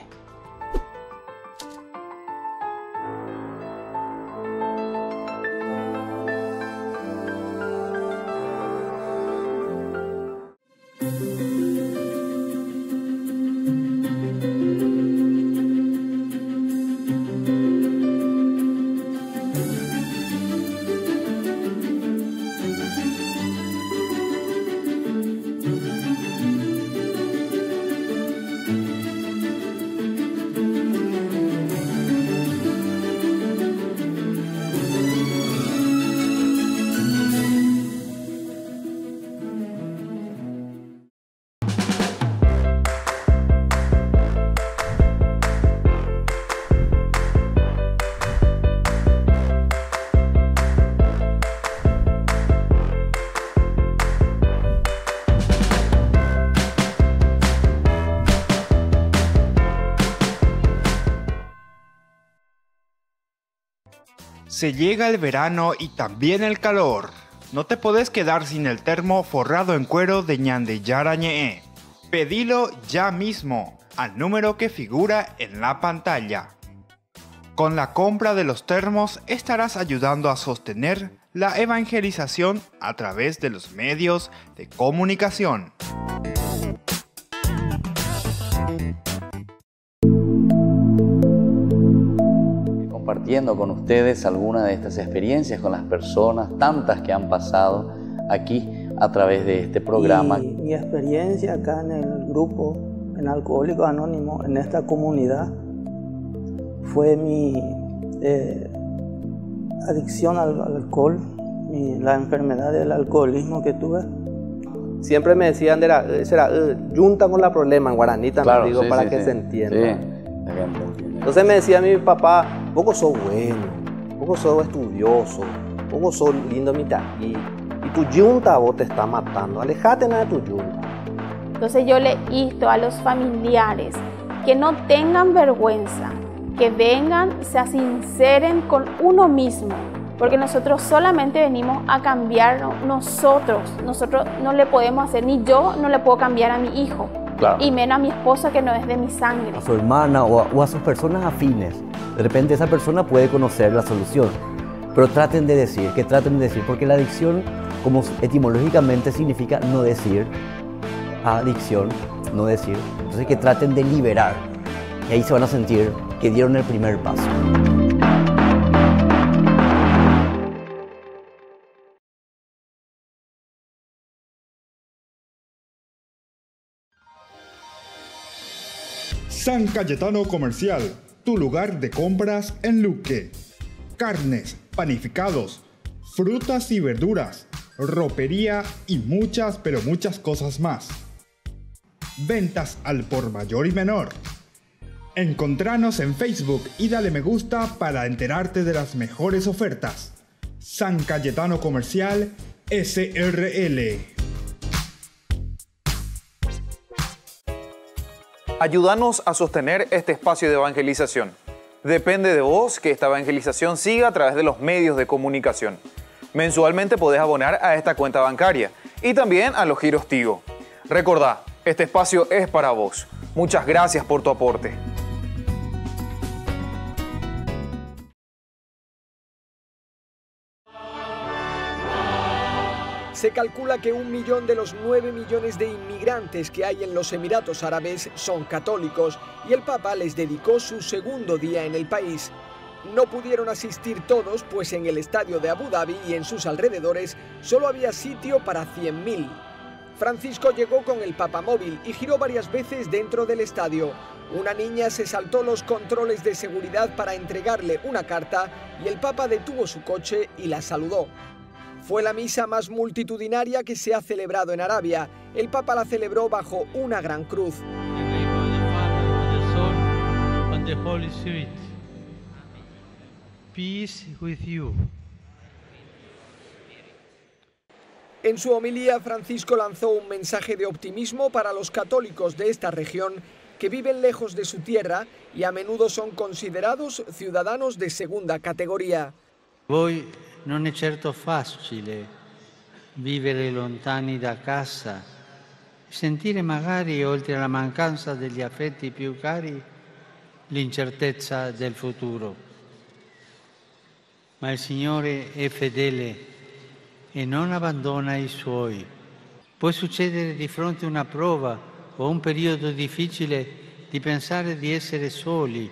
Se llega el verano y también el calor. No te podés quedar sin el termo forrado en cuero de Ñande Yarañe. Pedilo ya mismo al número que figura en la pantalla. Con la compra de los termos estarás ayudando a sostener la evangelización a través de los medios de comunicación. Compartiendo con ustedes algunas de estas experiencias con las personas, tantas que han pasado aquí a través de este programa. Y mi experiencia acá en el grupo, en Alcohólicos Anónimos, en esta comunidad, fue mi adicción al alcohol, la enfermedad del alcoholismo que tuve. Siempre me decían, será junta con la problema en guaraní también, Claro, digo, sí, para sí, que sí. se entienda. Sí, la gente entiende. Entonces me decía mi papá, poco sos bueno, poco sos estudioso, poco sos lindo mitaquí, y tu yunta vos te está matando, alejate de tu yunta. Entonces yo le insto a los familiares que no tengan vergüenza, que vengan, se sinceren con uno mismo, porque nosotros solamente venimos a cambiarnos nosotros no le podemos hacer, ni yo no le puedo cambiar a mi hijo, Claro. y menos a mi esposa que no es de mi sangre. A su hermana o a sus personas afines. De repente esa persona puede conocer la solución, pero que traten de decir, porque la adicción, como etimológicamente significa no decir, adicción, no decir, entonces que traten de liberar, y ahí se van a sentir que dieron el primer paso. San Cayetano Comercial, tu lugar de compras en Luque. Carnes, panificados, frutas y verduras, ropería y muchas, pero muchas cosas más. Ventas al por mayor y menor. Encontranos en Facebook y dale me gusta para enterarte de las mejores ofertas. San Cayetano Comercial SRL. Ayúdanos a sostener este espacio de evangelización. Depende de vos que esta evangelización siga a través de los medios de comunicación. Mensualmente podés abonar a esta cuenta bancaria y también a los giros Tigo. Recordá, este espacio es para vos. Muchas gracias por tu aporte. Se calcula que 1 millón de los 9 millones de inmigrantes que hay en los Emiratos Árabes son católicos y el Papa les dedicó su segundo día en el país. No pudieron asistir todos, pues en el estadio de Abu Dhabi y en sus alrededores solo había sitio para 100.000. Francisco llegó con el papamóvil y giró varias veces dentro del estadio. Una niña se saltó los controles de seguridad para entregarle una carta y el Papa detuvo su coche y la saludó. Fue la misa más multitudinaria que se ha celebrado en Arabia. El Papa la celebró bajo una gran cruz. En su homilía, Francisco lanzó un mensaje de optimismo para los católicos de esta región que viven lejos de su tierra y a menudo son considerados ciudadanos de segunda categoría. Voi non è certo facile vivere lontani da casa, sentire magari, oltre alla mancanza degli affetti più cari, l'incertezza del futuro. Ma il Signore è fedele e non abbandona i Suoi. Può succedere di fronte a una prova o un periodo difficile di pensare di essere soli,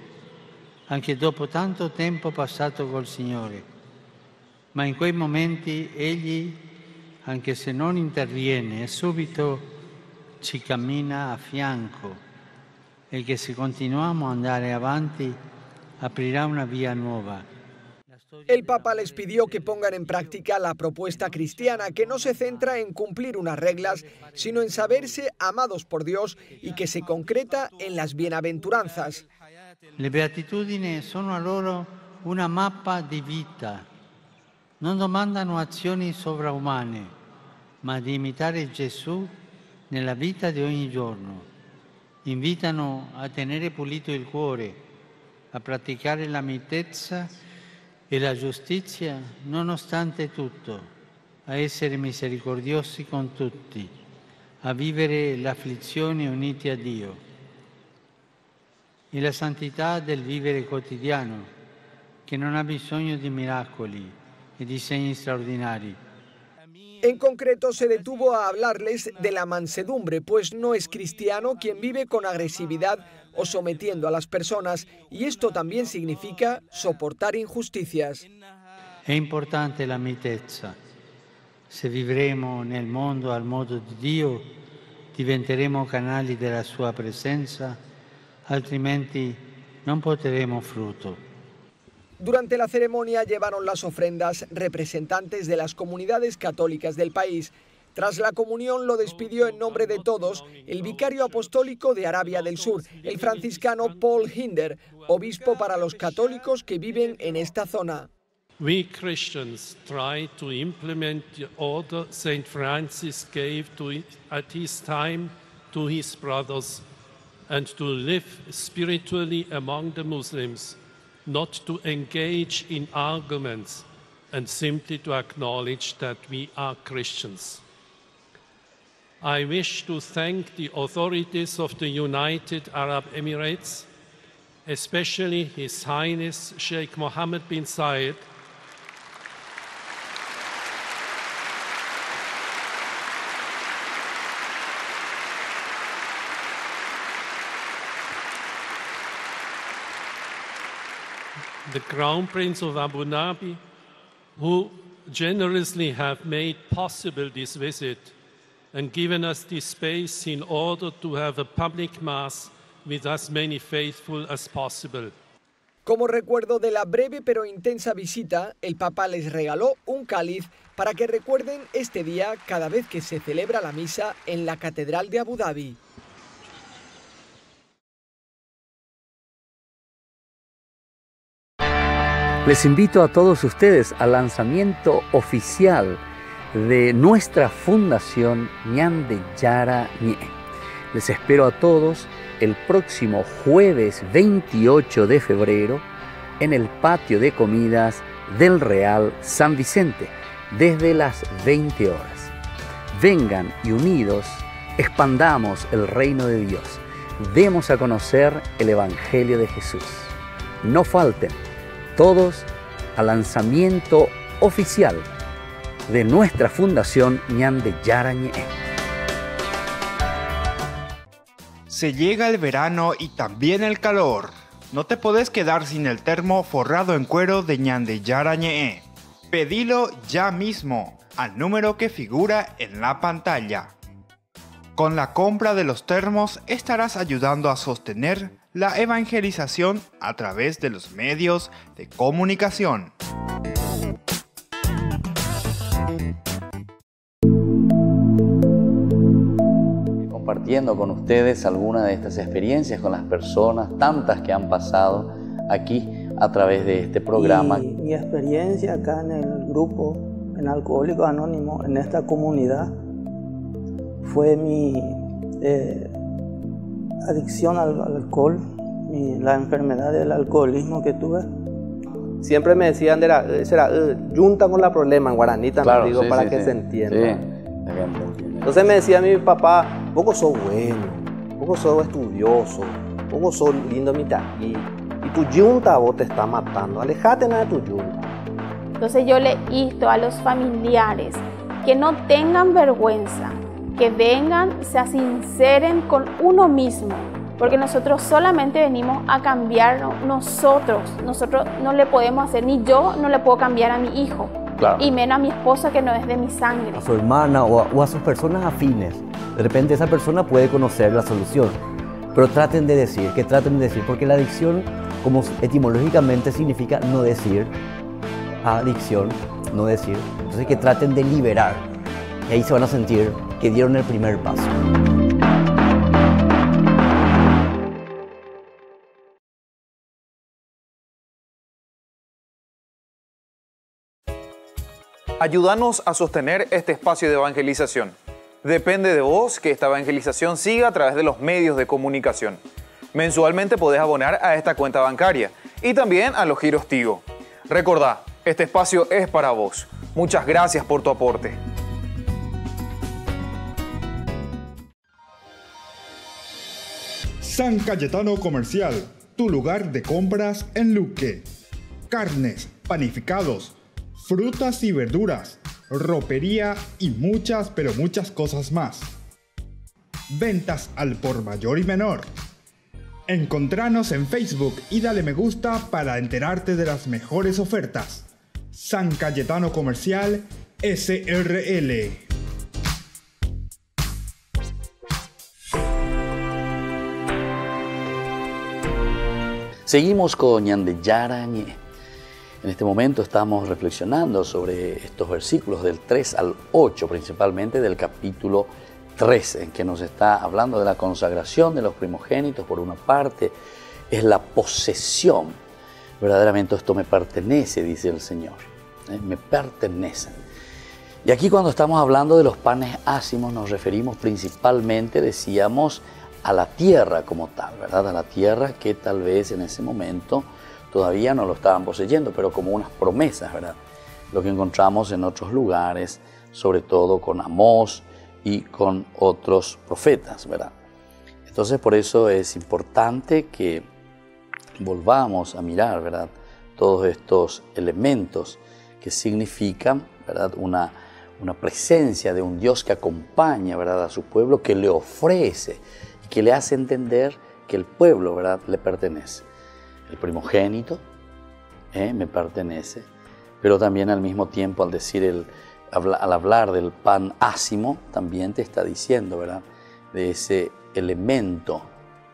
anche dopo tanto tempo passato col Signore. Ma in quei momenti Egli, anche se non interviene, subito ci cammina a fianco e che se continuiamo a andare avanti aprirà una via nuova. El Papa les pidió que pongan en práctica la propuesta cristiana, que no se centra en cumplir unas reglas, sino en saberse amados por Dios y que se concreta en las bienaventuranzas. Le beatitudini sono a loro una mappa di vita. Non domandano azioni sovraumane, ma di imitare Gesù nella vita di ogni giorno. Invitano a tenere pulito il cuore, a praticare la mitezza e la giustizia nonostante tutto, a essere misericordiosi con tutti, a vivere l'afflizione uniti a Dio. E la santità del vivere quotidiano, che non ha bisogno di miracoli e di segni straordinari. En concreto, se detuvo a hablarles de la mansedumbre, pues no es cristiano quien vive con agresividad o sometiendo a las personas, y esto también significa soportar injusticias. È importante la mitezza. Se vivremo nel mondo al modo di Dio, diventeremo canali della sua presenza, altrimenti non porteremo frutto. Durante la ceremonia llevaron las ofrendas representantes de las comunidades católicas del país. Tras la comunión lo despidió en nombre de todos el vicario apostólico de Arabia del Sur, el franciscano Paul Hinder, obispo para los católicos que viven en esta zona. We Christians try to implement the order Saint Francis gave at his time to his brothers and to live spiritually among the Muslims, not to engage in arguments and simply to acknowledge that we are Christians. I wish to thank the authorities of the United Arab Emirates, especially His Highness Sheikh Mohammed bin Zayed, the Crown Prince of Abu Dhabi, who generously have made possible this visit and given us this space in order to have a public mass with as many faithful as possible. Como recuerdo de la breve pero intensa visita, el Papa les regaló un cáliz para que recuerden este día cada vez que se celebra la misa en la Catedral de Abu Dhabi. Les invito a todos ustedes al lanzamiento oficial de nuestra fundación Ñande Yara Ñe. Les espero a todos el próximo jueves 28 de febrero en el patio de comidas del Real San Vicente desde las 20 horas. Vengan y unidos expandamos el reino de Dios. Demos a conocer el Evangelio de Jesús. No falten todos al lanzamiento oficial de nuestra fundación Ñande Yara Ñe. Se llega el verano y también el calor. No te podés quedar sin el termo forrado en cuero de Ñande Yara Ñe. Pedilo ya mismo al número que figura en la pantalla. Con la compra de los termos estarás ayudando a sostener la evangelización a través de los medios de comunicación. Compartiendo con ustedes algunas de estas experiencias con las personas, tantas que han pasado aquí a través de este programa. Y mi experiencia acá en el grupo, en Alcohólicos Anónimos, en esta comunidad, fue mi adicción al alcohol, la enfermedad del alcoholismo que tuve. Siempre me decían, junta con la problema en guaraní también, claro, digo, sí, para sí, que sí. se entienda. Sí. Entonces me decía mi papá, vos sos bueno, vos sos estudioso, vos sos lindo y tu yunta vos te está matando, alejate de tu yunta. Entonces yo le insto a los familiares que no tengan vergüenza, que vengan, se sinceren con uno mismo, porque nosotros solamente venimos a cambiarnos nosotros no le podemos hacer, ni yo no le puedo cambiar a mi hijo, claro, y menos a mi esposa que no es de mi sangre. A su hermana o a sus personas afines. De repente esa persona puede conocer la solución, pero traten de decir, porque la adicción, como etimológicamente significa no decir, adicción, no decir, entonces que traten de liberar, y ahí se van a sentir que dieron el primer paso. Ayúdanos a sostener este espacio de evangelización. Depende de vos que esta evangelización siga a través de los medios de comunicación. Mensualmente podés abonar a esta cuenta bancaria y también a los giros Tigo. Recordá, este espacio es para vos. Muchas gracias por tu aporte. San Cayetano Comercial, tu lugar de compras en Luque. carnes, panificados, frutas y verduras, ropería y muchas, pero muchas cosas más. Ventas al por mayor y menor. Encontranos en Facebook y dale me gusta para enterarte de las mejores ofertas. San Cayetano Comercial SRL. Seguimos con Ñandeyara Ñe. En este momento estamos reflexionando sobre estos versículos del 3 al 8, principalmente del capítulo 3, en que nos está hablando de la consagración de los primogénitos. Por una parte, es la posesión. Verdaderamente esto me pertenece, dice el Señor. Me pertenecen. Y aquí cuando estamos hablando de los panes ácimos nos referimos principalmente, decíamos, a la tierra como tal, ¿verdad? A la tierra que tal vez en ese momento todavía no lo estaban poseyendo, pero como unas promesas, ¿verdad? Lo que encontramos en otros lugares, sobre todo con Amós y con otros profetas, ¿verdad? Entonces por eso es importante que volvamos a mirar, ¿verdad? Todos estos elementos que significan, ¿verdad? Una presencia de un Dios que acompaña, ¿verdad? A su pueblo, que le ofrece y que le hace entender que el pueblo, ¿verdad? Le pertenece. El primogénito me pertenece, pero también al mismo tiempo al hablar del pan ácimo, también te está diciendo, ¿verdad? De ese elemento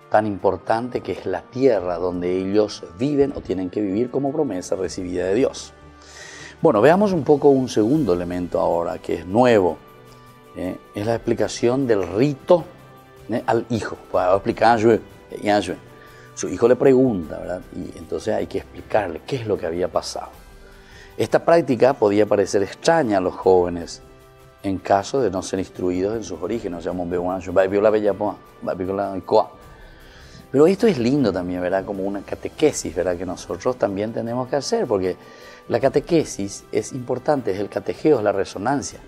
tan importante que es la tierra donde ellos viven o tienen que vivir como promesa recibida de Dios. Bueno, veamos un poco un segundo elemento ahora que es nuevo. Es la explicación del rito al hijo. Puedo explicar, su hijo le pregunta, ¿verdad? Y entonces hay que explicarle qué es lo que había pasado. Esta práctica podía parecer extraña a los jóvenes en caso de no ser instruidos en sus orígenes. Pero esto es lindo también, ¿verdad? Como una catequesis, ¿verdad? Que nosotros también tenemos que hacer, porque la catequesis es importante, es el catejeo, es la resonancia.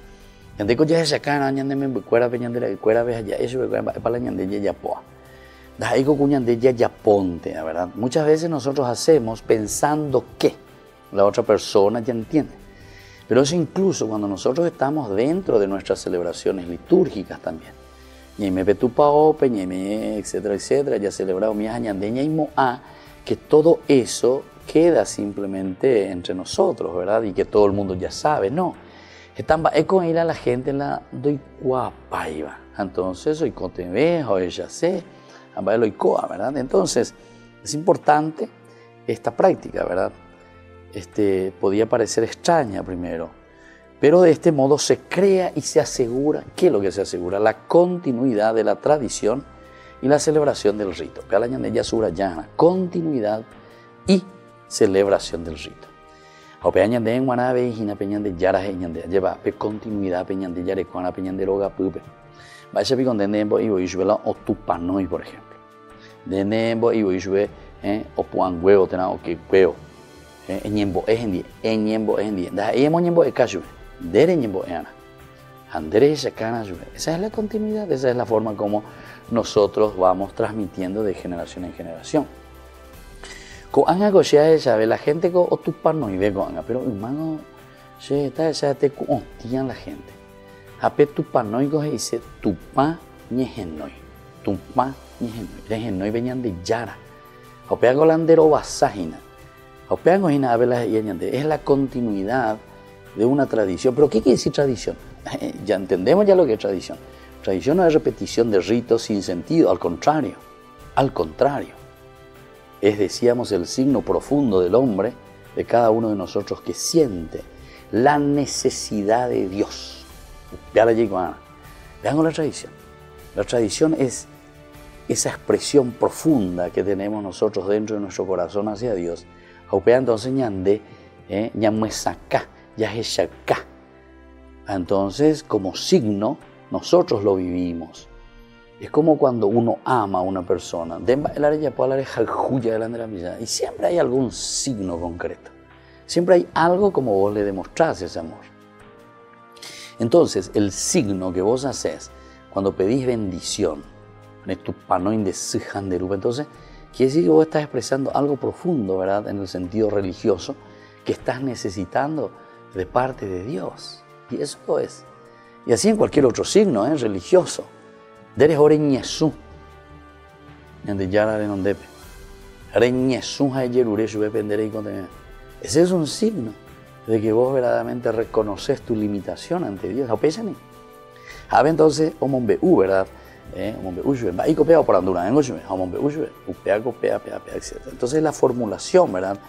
Muchas veces nosotros hacemos pensando que la otra persona ya entiende. Pero eso incluso cuando nosotros estamos dentro de nuestras celebraciones litúrgicas también. Etcétera, etcétera, ya celebrado mi añandeña y moa, que todo eso queda simplemente entre nosotros, ¿verdad? Y que todo el mundo ya sabe. No. Es con ir a la gente la doy guapaiva. Entonces, soy cotevejo, ella sé, ¿verdad? Entonces, es importante esta práctica, ¿verdad? Podía parecer extraña primero, pero de este modo se crea y se asegura, ¿qué es lo que se asegura? La continuidad de la tradición y la celebración del rito. Continuidad y celebración del rito. Continuidad vaya con denembo y voy o tupanoi, por ejemplo. Denembo y voy o puan huevo, o que huevo. Eñembo es en día. Da eñembo es cayu. Dere eñembo es ana. Andere esa cana. Esa es la continuidad, esa es la forma como nosotros vamos transmitiendo de generación en generación. Con anga goshia sabe la gente con o tupanoi ve con anga, pero hermano, se está esa te con la gente. Ape tupanoi gohe dice tupa ñejenoi. Tupa ñejenoi. Ñejenoi venían de Yara. Opea golandero basajina. Es la continuidad de una tradición. ¿Pero qué quiere decir tradición? Ya entendemos ya lo que es tradición. Tradición no es repetición de ritos sin sentido, al contrario. Al contrario. Es, decíamos, el signo profundo del hombre, de cada uno de nosotros que siente la necesidad de Dios. Vean la tradición. La tradición es esa expresión profunda que tenemos nosotros dentro de nuestro corazón hacia Dios. Entonces, entonces, como signo, nosotros lo vivimos. Es como cuando uno ama a una persona. Y siempre hay algún signo concreto. Siempre hay algo como vos le demostrás ese amor. Entonces, el signo que vos haces cuando pedís bendición, entonces quiere decir que vos estás expresando algo profundo, ¿verdad? En el sentido religioso, que estás necesitando de parte de Dios. Y eso es. Y así en cualquier otro signo, religioso. Deres oreñesú. Ese es un signo de que vos verdaderamente reconoces tu limitación ante Dios. Entonces, ¿verdad? Entonces la formulación, ¿verdad?,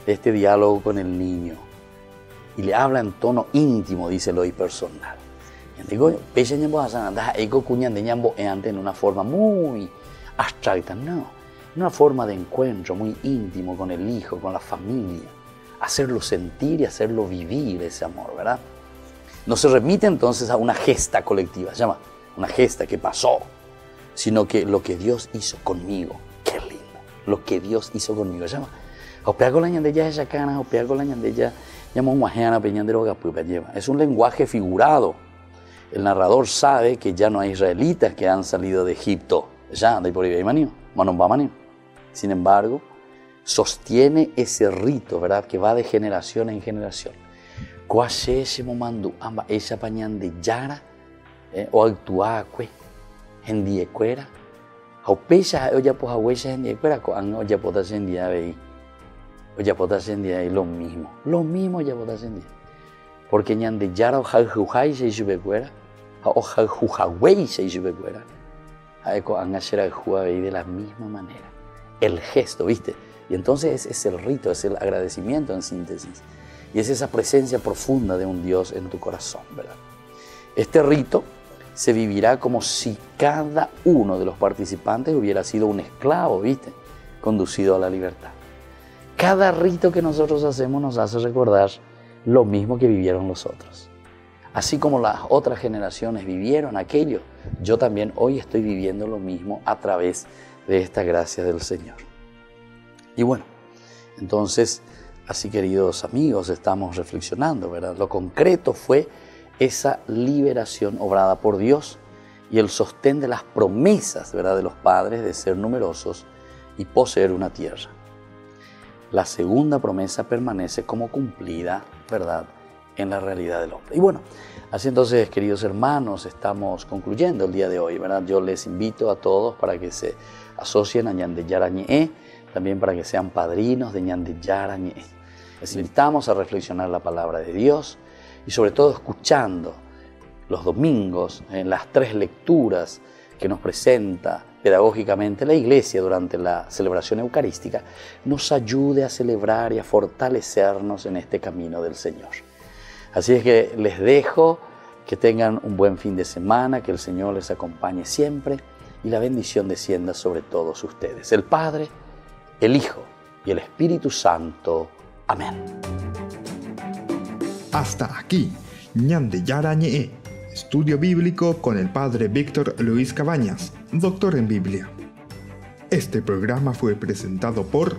de este diálogo con el niño, y le habla en tono íntimo, dice lo personal. En una forma muy abstracta, no, en una forma de encuentro muy íntimo con el hijo, con la familia, hacerlo sentir y hacerlo vivir ese amor, ¿verdad? No se remite entonces a una gesta colectiva, se llama una gesta que pasó, sino que lo que Dios hizo conmigo, qué lindo, lo que Dios hizo conmigo, se llama. Es un lenguaje figurado. El narrador sabe que ya no hay israelitas que han salido de Egipto. Sin embargo, sostiene ese rito, ¿verdad?, que va de generación en generación. O actuaque en diecuera. Aupecha oya pues agüecha en diecuera con oya potas en día veí. Oya potas en día y lo mismo ya potas en día. Porque ñande yara o jalujay se yubecuera. O jalujagüey se yubecuera. Aeco angachera juaveí de la misma manera. El gesto, ¿viste? Y entonces es el rito, es el agradecimiento en síntesis. Y es esa presencia profunda de un Dios en tu corazón, ¿verdad? Este rito se vivirá como si cada uno de los participantes hubiera sido un esclavo, ¿viste?, conducido a la libertad. Cada rito que nosotros hacemos nos hace recordar lo mismo que vivieron los otros. Así como las otras generaciones vivieron aquello, yo también hoy estoy viviendo lo mismo a través de esta gracia del Señor. Y bueno, entonces, así queridos amigos, estamos reflexionando, ¿verdad? Lo concreto fue esa liberación obrada por Dios y el sostén de las promesas, ¿verdad?, de los padres de ser numerosos y poseer una tierra. La segunda promesa permanece como cumplida, ¿verdad?, en la realidad del hombre. Y bueno, así entonces, queridos hermanos, estamos concluyendo el día de hoy, ¿verdad? Yo les invito a todos para que se asocien a Ñande Yara Ñe'e, también para que sean padrinos de Ñande Yara Ñe'e. Les invitamos a reflexionar la palabra de Dios y sobre todo escuchando los domingos en las 3 lecturas que nos presenta pedagógicamente la Iglesia durante la celebración eucarística, nos ayude a celebrar y a fortalecernos en este camino del Señor. Así es que les dejo, que tengan un buen fin de semana, que el Señor les acompañe siempre y la bendición descienda sobre todos ustedes. El Padre, el Hijo y el Espíritu Santo. Amén. Hasta aquí, Ñande Yara Ñe'e, estudio bíblico con el Padre Víctor Luis Cabañas, doctor en Biblia. Este programa fue presentado por